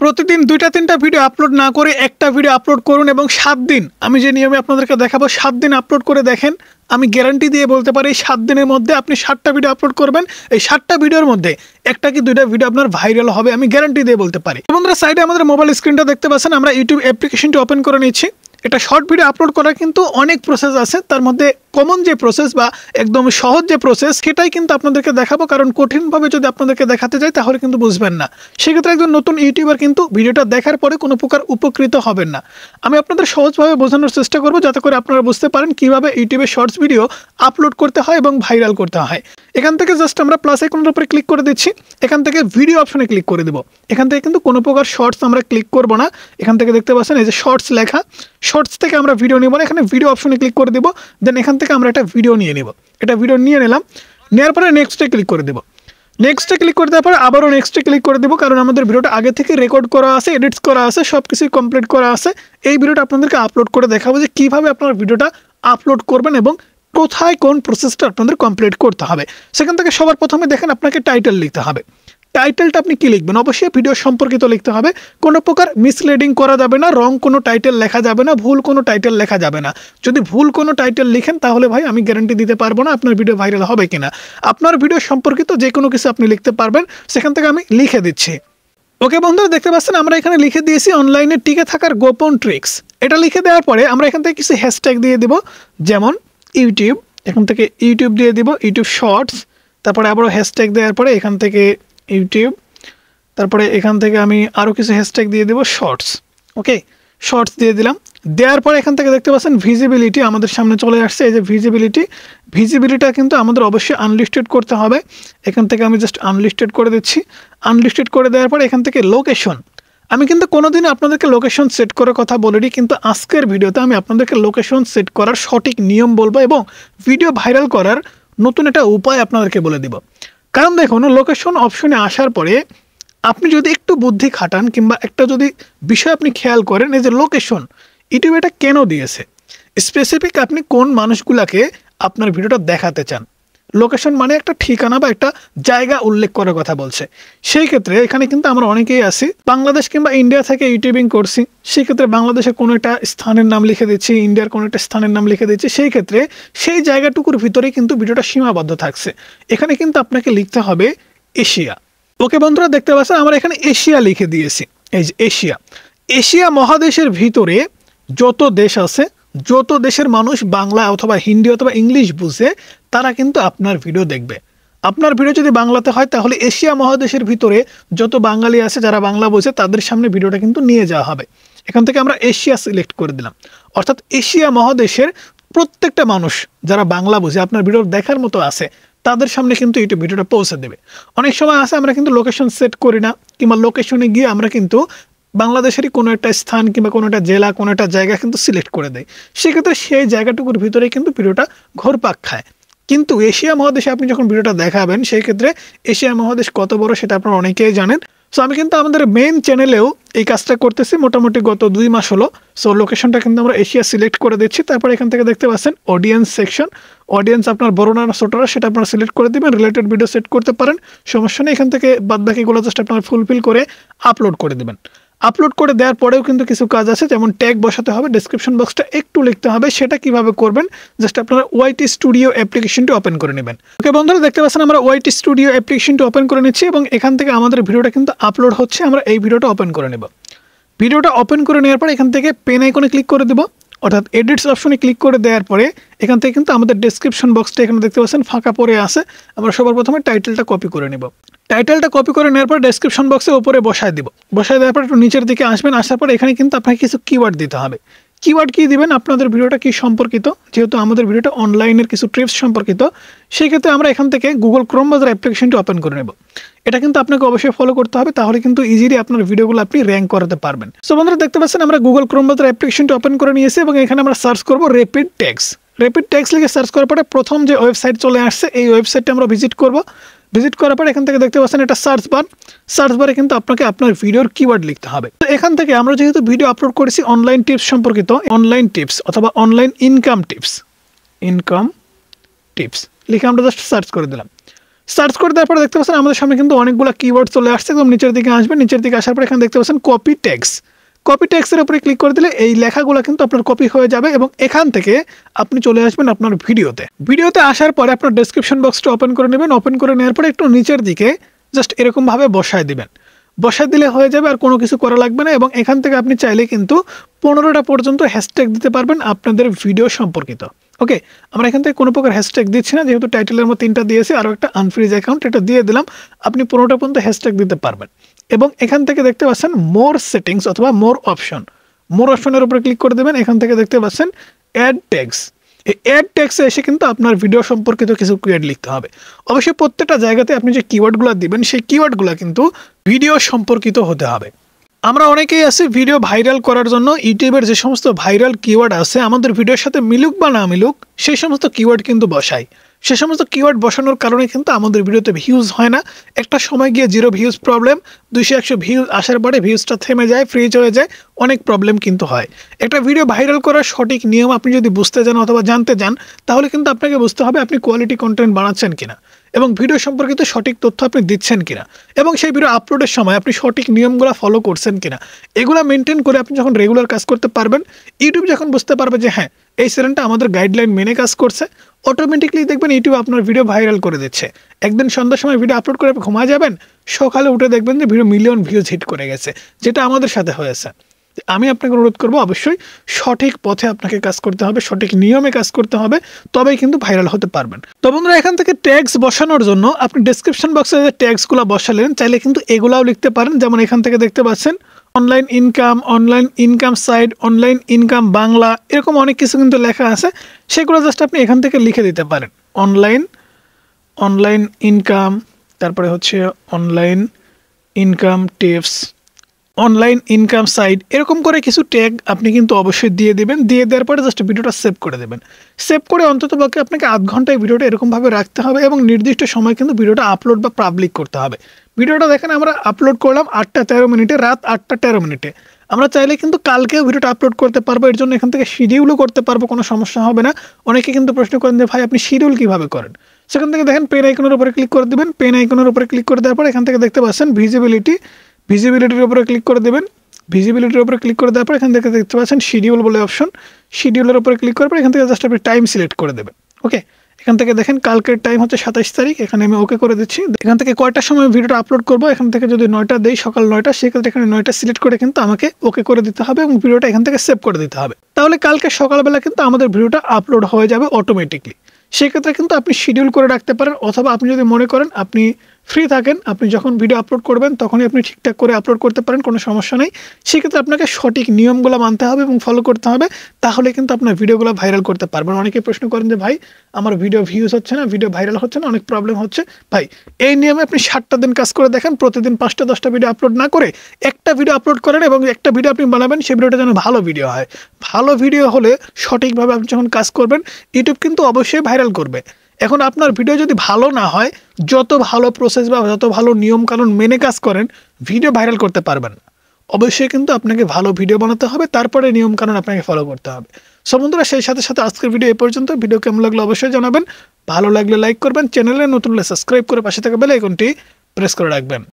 প্রতিদিন 2টা-3টা video upload না করে একটা ভিডিও আপলোড করুন এবং 7 দিন আমি যে নিয়মে আপনাদেরকে দেখাবো 7 দিন আপলোড করে দেখেন। আমি গ্যারান্টি দিয়ে বলতে পারি 7 দিনের মধ্যে আপনি 7টা ভিডিও আপলোড করবেন, এই 7টা ভিডিওর মধ্যে একটা কি 2টা ভিডিও আপনার ভাইরাল হবে, আমি গ্যারান্টি দিয়ে বলতে পারি। বন্ধুরা সাইডে আমাদের মোবাইল স্ক্রিনটা দেখতে পাচ্ছেন, আমরা ইউটিউব অ্যাপ্লিকেশনটি ওপেন করে নিচ্ছি। এটা শর্ট ভিডিও আপলোড করার কিন্তু অনেক প্রসেস আছে, তার মধ্যে কমন যে প্রসেস বা একদম সহজ যে প্রসেস সেটাই কিন্তু আপনাদেরকে দেখাবো, কারণ কঠিনভাবে যদি আপনাদেরকে দেখাতে যাই তাহলে কিন্তু বুঝবেন না। সেক্ষেত্রে একজন নতুন ইউটিউবার কিন্তু ভিডিওটা দেখার পরে কোনো প্রকার উপকৃত হবেন না। আমি আপনাদের সহজভাবে বোঝানোর চেষ্টা করব যাতে করে আপনারা বুঝতে পারেন কিভাবে ইউটিউবে শর্টস ভিডিও আপলোড করতে হয় এবং ভাইরাল করতে হয়। এখান থেকে জাস্ট আমরা প্লাস আইকনের উপরে ক্লিক করে দিচ্ছি, এখান থেকে ভিডিও অপশনে ক্লিক করে দেব। এখান থেকে কিন্তু কোনো প্রকার শর্টস আমরা ক্লিক করব না, এখান থেকে দেখতে পাচ্ছেন এই যে শর্টস লেখা, শর্টস থেকে আমরা ভিডিও নেব না, এখানে ভিডিও অপশনে ক্লিক করে দেব। দেন এখান থেকে আমরা একটা ভিডিও নিয়ে নেব, এটা ভিডিও নিয়ে নিলাম, নেওয়ার পরে নেক্সটে ক্লিক করে দেব। নেক্সটে ক্লিক করে দেওয়ার পরে আবারও নেক্সটে ক্লিক করে দেবো, কারণ আমাদের ভিডিওটা আগে থেকে রেকর্ড করা আছে, এডিটস করা আছে, সব কিছুই কমপ্লিট করা আছে। এই ভিডিওটা আপনাদেরকে আপলোড করে দেখাবো যে কীভাবে আপনার ভিডিওটা আপলোড করবেন এবং কোথায় কোন প্রসেসটা আপনাদের কমপ্লিট করতে হবে। সেখান থেকে সবার প্রথমে দেখেন আপনাকে টাইটেল লিখতে হবে। টাইটেলটা আপনি কি লিখবেন, অবশ্যই ভিডিও সম্পর্কিত লিখতে হবে, কোনো প্রকার মিসলিডিং করা যাবে না, রং কোনো টাইটেল লেখা যাবে না, ভুল কোনো টাইটেল লেখা যাবে না। যদি ভুল কোনো টাইটেল লিখেন তাহলে ভাই আমি গ্যারান্টি দিতে পারবো না আপনার ভিডিও ভাইরাল হবে কিনা। আপনার ভিডিও সম্পর্কিত যে কোনো কিছু আপনি লিখতে পারবেন, সেখান থেকে আমি লিখে দিচ্ছি। ওকে বন্ধুরা দেখতে পাচ্ছেন আমরা এখানে লিখে দিয়েছি অনলাইনে টিকে থাকার গোপন ট্রিক্স। এটা লিখে দেওয়ার পরে আমরা এখান থেকে কিছু হ্যাশট্যাগ দিয়ে দিব, যেমন ইউটিউব, এখান থেকে ইউটিউব দিয়ে দিব, ইউটিউব শর্টস, তারপরে আবারও হ্যাশট্যাগ দেওয়ার পরে এখান থেকে ইউটিউব, তারপরে এখান থেকে আমি আরও কিছু হ্যাশট্যাগ দিয়ে দেবো শর্টস। ওকে, শর্টস দিয়ে দিলাম। দেওয়ার পরে এখান থেকে দেখতে পাচ্ছেন ভিজিবিলিটি আমাদের সামনে চলে আসছে, এই যে ভিজিবিলিটিটা কিন্তু আমাদের অবশ্যই আনলিস্টেড করতে হবে। এখান থেকে আমি জাস্ট আনলিস্টেড করে দিচ্ছি। আনলিস্টেড করে দেওয়ার পরে এখান থেকে লোকেশন, আমি কিন্তু কোনোদিনও আপনাদেরকে লোকেশন সেট করার কথা বলিনি, কিন্তু আজকের ভিডিওতে আমি আপনাদেরকে লোকেশন সেট করার সঠিক নিয়ম বলবো এবং ভিডিও ভাইরাল করার নতুন একটা উপায় আপনাদেরকে বলে দিব। কারণ দেখুন, লোকেশন অপশনে আসার পরে আপনি যদি একটু বুদ্ধি খাটান কিংবা একটা যদি বিষয় আপনি খেয়াল করেন, এই যে লোকেশন ইউটিউব এটা কেন দিয়েছে, স্পেসিফিক আপনি কোন মানুষগুলাকে আপনার ভিডিওটা দেখাতে চান। লোকেশন মানে একটা ঠিকানা বা একটা জায়গা উল্লেখ করার কথা বলছে। সেই ক্ষেত্রে এখানে কিন্তু আমরা অনেকেই আছি বাংলাদেশ কিংবা ইন্ডিয়া থেকে ইউটিউবিং করছি, সেই ক্ষেত্রে বাংলাদেশের কোনো একটা স্থানের নাম লিখে দিচ্ছি, ইন্ডিয়ার কোনো একটা স্থানের নাম লিখে দিচ্ছি, সেই ক্ষেত্রে সেই জায়গাটুকুর ভিতরে কিন্তু ভিডিওটা সীমাবদ্ধ থাকছে। এখানে কিন্তু আপনাকে লিখতে হবে এশিয়া। ওকে বন্ধুরা দেখতে পাচ্ছেন আমরা এখানে এশিয়া লিখে দিয়েছি, এই যে এশিয়া মহাদেশের ভিতরে যত দেশ আছে, যত দেশের মানুষ বাংলা অথবা হিন্দি অথবা ইংলিশ বুঝে তারা কিন্তু আপনার ভিডিও দেখবে। আপনার ভিডিও যদি বাংলাতে হয় তাহলে এশিয়া মহাদেশের ভিতরে যত বাঙালি আছে যারা বাংলা বোঝে তাদের সামনে ভিডিওটা কিন্তু নিয়ে যাওয়া হবে। এখান থেকে আমরা এশিয়া সিলেক্ট করে দিলাম, অর্থাৎ এশিয়া মহাদেশের প্রত্যেকটা মানুষ যারা বাংলা বোঝে আপনার ভিডিও দেখার মতো আছে তাদের সামনে কিন্তু ইউটিউব ভিডিওটা পৌঁছে দেবে। অনেক সময় আছে আমরা কিন্তু লোকেশন সেট করি না, কিংবা লোকেশনে গিয়ে আমরা কিন্তু বাংলাদেশেরই কোনো একটা স্থান কিংবা কোনো একটা জেলা কোনো একটা জায়গা কিন্তু সিলেক্ট করে দেয়। সেক্ষেত্রে সেই জায়গাটুকুর ভিতরে কিন্তু ভিডিওটা ঘোরপাক খায়। কিন্তু এশিয়া মহাদেশে আপনি যখন ভিডিওটা দেখাবেন সেই ক্ষেত্রে এশিয়া মহাদেশ কত বড় সেটা আপনারা অনেকেই জানেন। সো আমি কিন্তু আমাদের মেইন চ্যানেলেও এই কাজটা করতেছি মোটামুটি গত 2 মাস হলো। সো লোকেশনটা কিন্তু আমরা এশিয়া সিলেক্ট করে দিচ্ছি। তারপর এখান থেকে দেখতে পাচ্ছেন অডিয়েন্স সেকশন, অডিয়েন্স আপনার বড় না ছোটরা সেটা আপনারা সিলেক্ট করে দেবেন, রিলেটেড ভিডিও সেট করতে পারেন, সমস্যা নেই। এখান থেকে বাদবাকিগুলো জাস্ট আপনারা ফুলফিল করে আপলোড করে দেবেন। আপলোড করে দেওয়ার পরেও কিন্তু কিছু কাজ আছে, যেমন ট্যাগ বসাতে হবে, ডেসক্রিপশন বক্সটা একটু লিখতে হবে। সেটা কিভাবে করবেন, জাস্ট আপনারা ওয়াইটি স্টুডিও অ্যাপ্লিকেশনটি ওপেন করে নেবেন। ওকে বন্ধুরা দেখতে পাচ্ছেন আমরা ওয়াইটি স্টুডিও অ্যাপ্লিকেশনটি ওপেন করে নিচ্ছি এবং এখান থেকে আমাদের ভিডিওটা কিন্তু আপলোড হচ্ছে। আমরা এই ভিডিওটা ওপেন করে নেব। ভিডিওটা ওপেন করে নেওয়ার পর এখান থেকে পেন আইকনে ক্লিক করে দেবো, অর্থাৎ এডিটস অপশনে ক্লিক করে দেওয়ার পরে এখান থেকে কিন্তু আমাদের ডেসক্রিপশন বক্সটা এখানে দেখতে পাচ্ছেন ফাঁকা পড়ে আছে। আমরা সবার প্রথমে টাইটেলটা কপি করে নেব। টাইটেলটা কপি করে নেওয়ার পর ডেসক্রিপশন বক্সে উপরে বসায় দিব। বসায় দেওয়ার পর একটু নিচের দিকে আসবেন, আসার পর এখানে কিন্তু আপনাকে কিছু কিওয়ার্ড দিতে হবে। কিওয়ার্ড কী দিবেন, আপনাদের ভিডিওটা কি সম্পর্কিত, যেহেতু আমাদের ভিডিওটা অনলাইনের কিছু ট্রিপস সম্পর্কিত, সেই ক্ষেত্রে আমরা এখান থেকে গুগল ক্রোম ব্রাউজার অ্যাপ্লিকেশনটি ওপেন করে নেব। এটা কিন্তু আপনাকে অবশ্যই ফলো করতে হবে, তাহলে কিন্তু ইজিলি আপনার ভিডিওগুলো আপনি র্যাঙ্ক করাতে পারবেন। সো বন্ধুরা দেখতে পাচ্ছেন আমরা গুগল ক্রোম ব্রাউজার অ্যাপ্লিকেশনটি ওপেন করে নিয়েছি এবং এখানে আমরা সার্চ করব র্যাপিড ট্যাগস। র্যাপিড ট্যাগস লিখে সার্চ করার পরে প্রথম যে ওয়েবসাইট চলে আসছে এই ওয়েবসাইটটা আমরা ভিজিট করব। ভিজিট করার পর এখান থেকে দেখতে পাচ্ছেন এটা সার্চ বারে কিন্তু আপনাকে আপনার ভিডিওর কিওয়ার্ড লিখতে হবে। তো এখান থেকে আমরা যেহেতু ভিডিও আপলোড করেছি অনলাইন টিপস সম্পর্কিত, অনলাইন টিপস অথবা অনলাইন ইনকাম টিপস লিখে আমরা জাস্ট সার্চ করে দিলাম। সার্চ করে দেওয়ার পরে দেখতে পাচ্ছেন আমাদের সামনে কিন্তু অনেকগুলো কিওয়ার্ড চলে আসছে। একদম নিচের দিকে আসবে, নিচের দিকে আসার পরে এখানে দেখতে পাচ্ছেন কপি টেক্সট। কপি টেক্সটের উপরে ক্লিক করে দিলে এই লেখাগুলো কিন্তু আপনার কপি হয়ে যাবে এবং এখান থেকে আপনি চলে আসবেন আপনার ভিডিওতে আসার পরে আপনার ডেসক্রিপশন বক্সটা ওপেন করে নেবেন। ওপেন করে নেওয়ার পরে একটু নিচের দিকে জাস্ট এরকমভাবে বসায় দিবেন। বসায় দিলে হয়ে যাবে, আর কোনো কিছু করা লাগবে না। এবং এখান থেকে আপনি চাইলে কিন্তু 15টা পর্যন্ত হ্যাশট্যাগ দিতে পারবেন আপনাদের ভিডিও সম্পর্কিত। ওকে, আমরা এখান থেকে কোনো প্রকার হ্যাশট্যাগ দিচ্ছি না, যেহেতু টাইটেলের মধ্যে 3টা দিয়েছি, আরও একটা আনফ্রিজ অ্যাকাউন্ট এটা দিয়ে দিলাম। আপনি 15টা পর্যন্ত হ্যাশট্যাগ দিতে পারবেন। এবং এখান থেকে দেখতে পাচ্ছেন মোর সেটিংস অথবা মোর অপশনের উপরে ক্লিক করে দেবেন। এখান থেকে দেখতে পাচ্ছেন অ্যাড ট্যাগস। এই অ্যাড ট্যাগসে এসে কিন্তু আপনার ভিডিও সম্পর্কিত কিছু কিওয়ার্ড লিখতে হবে। অবশ্যই প্রত্যেকটা জায়গাতে আপনি যে কিওয়ার্ডগুলো দিবেন সেই কিওয়ার্ডগুলো কিন্তু ভিডিও সম্পর্কিত হতে হবে। আমরা অনেকেই আছি ভিডিও ভাইরাল করার জন্য ইউটিউবের যে সমস্ত ভাইরাল কিওয়ার্ড আছে আমাদের ভিডিওর সাথে মিলুক বা না মিলুক সেই সমস্ত কিওয়ার্ড কিন্তু বসাই। সে সমস্ত কিওয়ার্ড বসানোর কারণে কিন্তু আমাদের ভিডিওতে ভিউজ হয় না। একটা সময় গিয়ে 0 ভিউজ প্রবলেম, 200-100 ভিউজ আসার পরে ভিউজটা থেমে যায়, ফ্রিজ হয়ে যায়, অনেক প্রবলেম কিন্তু হয়। একটা ভিডিও ভাইরাল করার সঠিক নিয়ম আপনি যদি বুঝতে চান অথবা জানতে চান তাহলে কিন্তু আপনাকে বুঝতে হবে আপনি কোয়ালিটি কন্টেন্ট বানাচ্ছেন কিনা এবং ভিডিও সম্পর্কিত সঠিক তথ্য আপনি দিচ্ছেন কিনা এবং সেই ভিডিও আপলোডের সময় আপনি সঠিক নিয়মগুলো ফলো করছেন কিনা। এগুলো মেনটেন করে আপনি যখন রেগুলার কাজ করতে পারবেন, ইউটিউব যখন বুঝতে পারবে যে হ্যাঁ এই চ্যানেলটা আমাদের গাইডলাইন মেনে কাজ করছে, অটোমেটিকলি দেখবেন ইউটিউব আপনার ভিডিও ভাইরাল করে দিচ্ছে। একদিন সন্ধ্যার সময় ভিডিও আপলোড করে ঘুমা যাবেন, সকালে উঠে দেখবেন যে ভিডিও মিলিয়ন ভিউজ হিট করে গেছে, যেটা আমাদের সাথে হয়েছে। আমি আপনাকে অনুরোধ করবো অবশ্যই সঠিক পথে আপনাকে কাজ করতে হবে, সঠিক নিয়মে কাজ করতে হবে, তবেই কিন্তু ভাইরাল হতে পারবেন। তো বন্ধুরা এখান থেকে ট্যাগস বসানোর জন্য আপনি ডেসক্রিপশন বক্সে যে ট্যাগসগুলো বসালেন চাইলে কিন্তু এগুলাও লিখতে পারেন। যেমন এখান থেকে দেখতে পাচ্ছেন online income site, online income Bangla, এরকম অনেক কিছু কিন্তু লেখা আছে। সেগুলো জাস্ট আপনি এখান থেকে লিখে দিতে পারেন। অনলাইন ইনকাম, তারপরে হচ্ছে online income tips, online income site, এরকম করে কিছু ট্যাগ আপনি কিন্তু অবশ্যই দিয়ে দেবেন। দিয়ে দেওয়ার পরে জাস্ট ভিডিওটা সেভ করে দেবেন। সেভ করে অন্তত পক্ষে আপনাকে আধ ঘন্টায় ভিডিওটা এরকমভাবে রাখতে হবে এবং নির্দিষ্ট সময় কিন্তু ভিডিওটা আপলোড বা পাবলিক করতে হবে। ভিডিওটা দেখেন আমরা আপলোড করলাম 8টা 13 মিনিটে, রাত 8টা 13 মিনিটে। আমরা চাইলে কিন্তু কালকেও ভিডিওটা আপলোড করতে পারবো, এর জন্য এখান থেকে শিডিউলও করতে পারবো, কোনো সমস্যা হবে না। অনেকে কিন্তু প্রশ্ন করেন যে ভাই আপনি শিডিউল কীভাবে করেন। সেখান থেকে দেখেন পেন আইকনের উপরে ক্লিক করে দেবেন। পেন আইকনের উপরে ক্লিক করে দেওয়ার পর এখান থেকে দেখতে পাচ্ছেন ভিজিবিলিটির উপরে ক্লিক করে দেবেন। ভিজিবিলিটির উপরে ক্লিক করে দেওয়ার পর এখান থেকে দেখতে পাচ্ছেন শিডিউল বলে অপশন। শিডিউলের উপরে ক্লিক করার পর এখান থেকে জাস্ট আপনি টাইম সিলেক্ট করে দেবেন। ওকে, এখান থেকে দেখেন কালকের টাইম হচ্ছে 27 তারিখ, এখানে আমি ওকে করে দিচ্ছি। এখান থেকে কয়টার সময় ভিডিওটা আপলোড করবো, এখান থেকে যদি 9টা দেই, সকাল 9টা, সেক্ষেত্রে এখানে 9টা সিলেক্ট করে কিন্তু আমাকে ওকে করে দিতে হবে এবং ভিডিওটা এখান থেকে সেভ করে দিতে হবে। তাহলে কালকে সকালবেলা কিন্তু আমাদের ভিডিওটা আপলোড হয়ে যাবে অটোমেটিকলি। সেক্ষেত্রে কিন্তু আপনি শিডিউল করে রাখতে পারেন, অথবা আপনি যদি মনে করেন আপনি ফ্রি থাকেন, আপনি যখন ভিডিও আপলোড করবেন তখনই আপনি ঠিকঠাক করে আপলোড করতে পারেন, কোনো সমস্যা নেই। সেক্ষেত্রে আপনাকে সঠিক নিয়মগুলো মানতে হবে এবং ফলো করতে হবে, তাহলে কিন্তু আপনার ভিডিওগুলো ভাইরাল করতে পারবেন। অনেকে প্রশ্ন করেন যে ভাই আমার ভিডিও ভিউজ হচ্ছে না, ভিডিও ভাইরাল হচ্ছে না, অনেক প্রবলেম হচ্ছে। ভাই এই নিয়মে আপনি 7টা দিন কাজ করে দেখেন, প্রতিদিন 5টা 10টা ভিডিও আপলোড না করে একটা ভিডিও আপলোড করেন এবং একটা ভিডিও আপনি বানাবেন, সেই ভিডিওটা যেন ভালো ভিডিও হয়। ভালো ভিডিও হলে সঠিকভাবে আপনি যখন কাজ করবেন ইউটিউব কিন্তু অবশ্যই ভাইরাল করবে। এখন আপনার ভিডিও যদি ভালো না হয়, যত ভালো প্রসেস বা যত ভালো নিয়মকানুন মেনে কাজ করেন, ভিডিও ভাইরাল করতে পারবেন না। অবশ্যই কিন্তু আপনাকে ভালো ভিডিও বানাতে হবে, তারপরে নিয়মকানুন আপনাকে ফলো করতে হবে। সো বন্ধুরা সেই সাথে সাথে আজকের ভিডিও এই পর্যন্ত। ভিডিও কেমন লাগলো অবশ্যই জানাবেন, ভালো লাগলে লাইক করবেন, চ্যানেলে নতুন হলে সাবস্ক্রাইব করে পাশে থাকা বেল আইকনটি প্রেস করে রাখবেন।